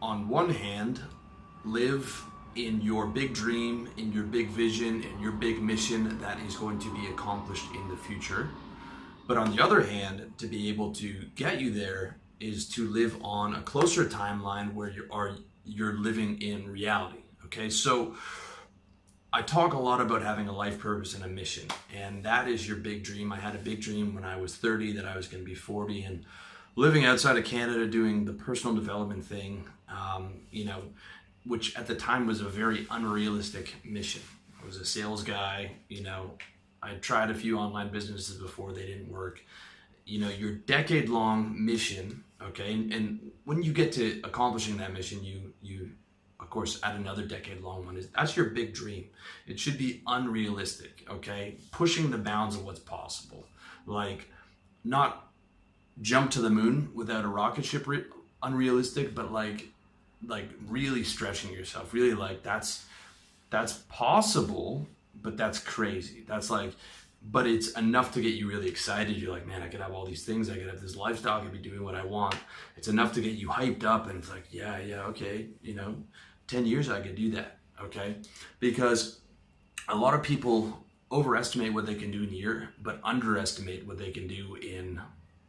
on one hand, live in your big dream, in your big vision, and your big mission that is going to be accomplished in the future. But on the other hand, to be able to get you there is to live on a closer timeline where you're living in reality. Okay, so I talk a lot about having a life purpose and a mission, and that is your big dream. I had a big dream when I was 30 that I was going to be 40 and living outside of Canada doing the personal development thing, which at the time was a very unrealistic mission. I was a sales guy, I tried a few online businesses before, they didn't work. Your decade-long mission, okay, and when you get to accomplishing that mission, you of course add another decade-long one. That's your big dream. It should be unrealistic, okay? Pushing the bounds of what's possible. Like, not jump to the moon without a rocket ship, unrealistic, but like really stretching yourself, really like that's possible, but that's crazy. That's like, but it's enough to get you really excited. You're like, man, I could have all these things. I could have this lifestyle. I could be doing what I want. It's enough to get you hyped up, and it's like, yeah, okay, 10 years I could do that, okay? Because a lot of people overestimate what they can do in a year, but underestimate what they can do in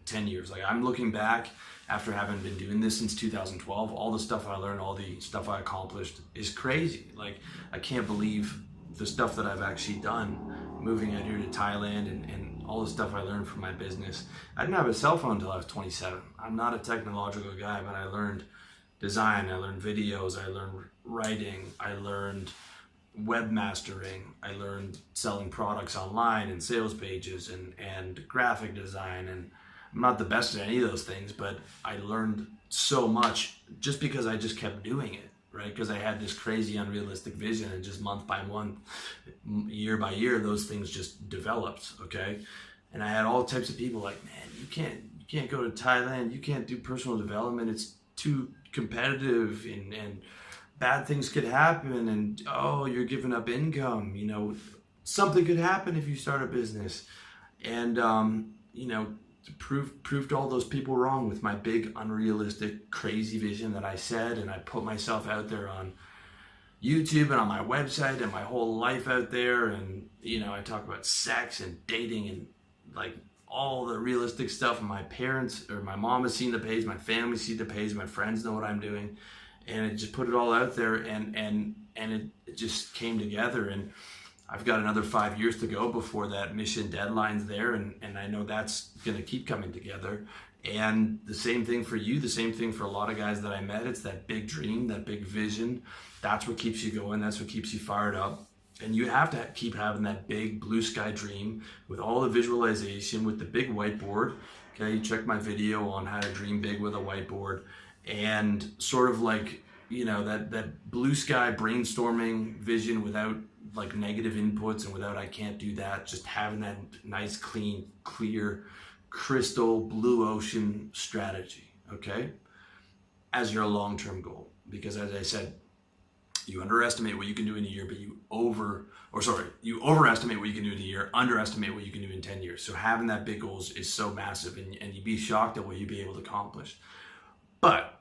10 years. Like, I'm looking back after having been doing this since 2012, all the stuff I learned, all the stuff I accomplished is crazy. Like, I can't believe the stuff that I've actually done, moving out here to Thailand and all the stuff I learned from my business. I didn't have a cell phone until I was 27. I'm not a technological guy, but I learned design, I learned videos, I learned writing, I learned webmastering, I learned selling products online and sales pages and graphic design. And I'm not the best at any of those things, but I learned so much just because I just kept doing it, right? Because I had this crazy unrealistic vision, and just month by month, year by year, those things just developed, okay? And I had all types of people like, man, you can't go to Thailand, you can't do personal development, it's too competitive, and bad things could happen, and oh, you're giving up income, something could happen if you start a business. And proved all those people wrong with my big unrealistic crazy vision that I said, and I put myself out there on YouTube and on my website and my whole life out there, and I talk about sex and dating and like all the realistic stuff. And my parents or my mom has seen the page, my family seen the page, my friends know what I'm doing, and it just put it all out there, and it just came together. And I've got another 5 years to go before that mission deadline's there, and I know that's gonna keep coming together. And the same thing for you, the same thing for a lot of guys that I met. It's that big dream, that big vision. That's what keeps you going, that's what keeps you fired up. And you have to keep having that big blue sky dream with all the visualization, with the big whiteboard. Okay, you check my video on how to dream big with a whiteboard, and sort of like, that blue sky brainstorming vision without like negative inputs and without I can't do that, just having that nice, clean, clear, crystal blue ocean strategy, okay, as your long-term goal. Because as I said, you underestimate what you can do in a year, but you overestimate what you can do in a year, underestimate what you can do in 10 years. So having that big goals is so massive, and you'd be shocked at what you'd be able to accomplish. But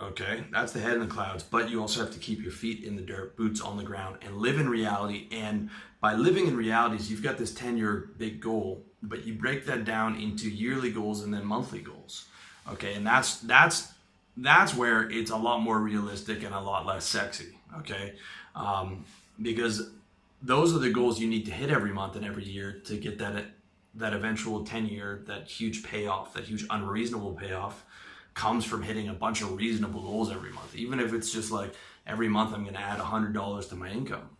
okay, that's the head in the clouds, but you also have to keep your feet in the dirt, boots on the ground, and live in reality. And by living in realities, you've got this 10-year big goal, but you break that down into yearly goals and then monthly goals. Okay, and that's where it's a lot more realistic and a lot less sexy. Okay, because those are the goals you need to hit every month and every year to get that eventual 10-year, that huge payoff, that huge unreasonable payoff. Comes from hitting a bunch of reasonable goals every month. Even if it's just like every month I'm going to add $100 to my income,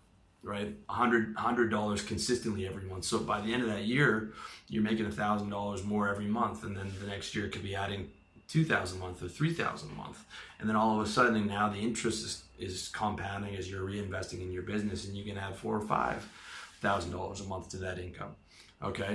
right? $100 consistently every month. So by the end of that year, you're making $1,000 more every month, and then the next year it could be adding $2,000 a month or $3,000 a month. And then all of a sudden now the interest is compounding as you're reinvesting in your business, and you can add $4,000 or $5,000 a month to that income. Okay.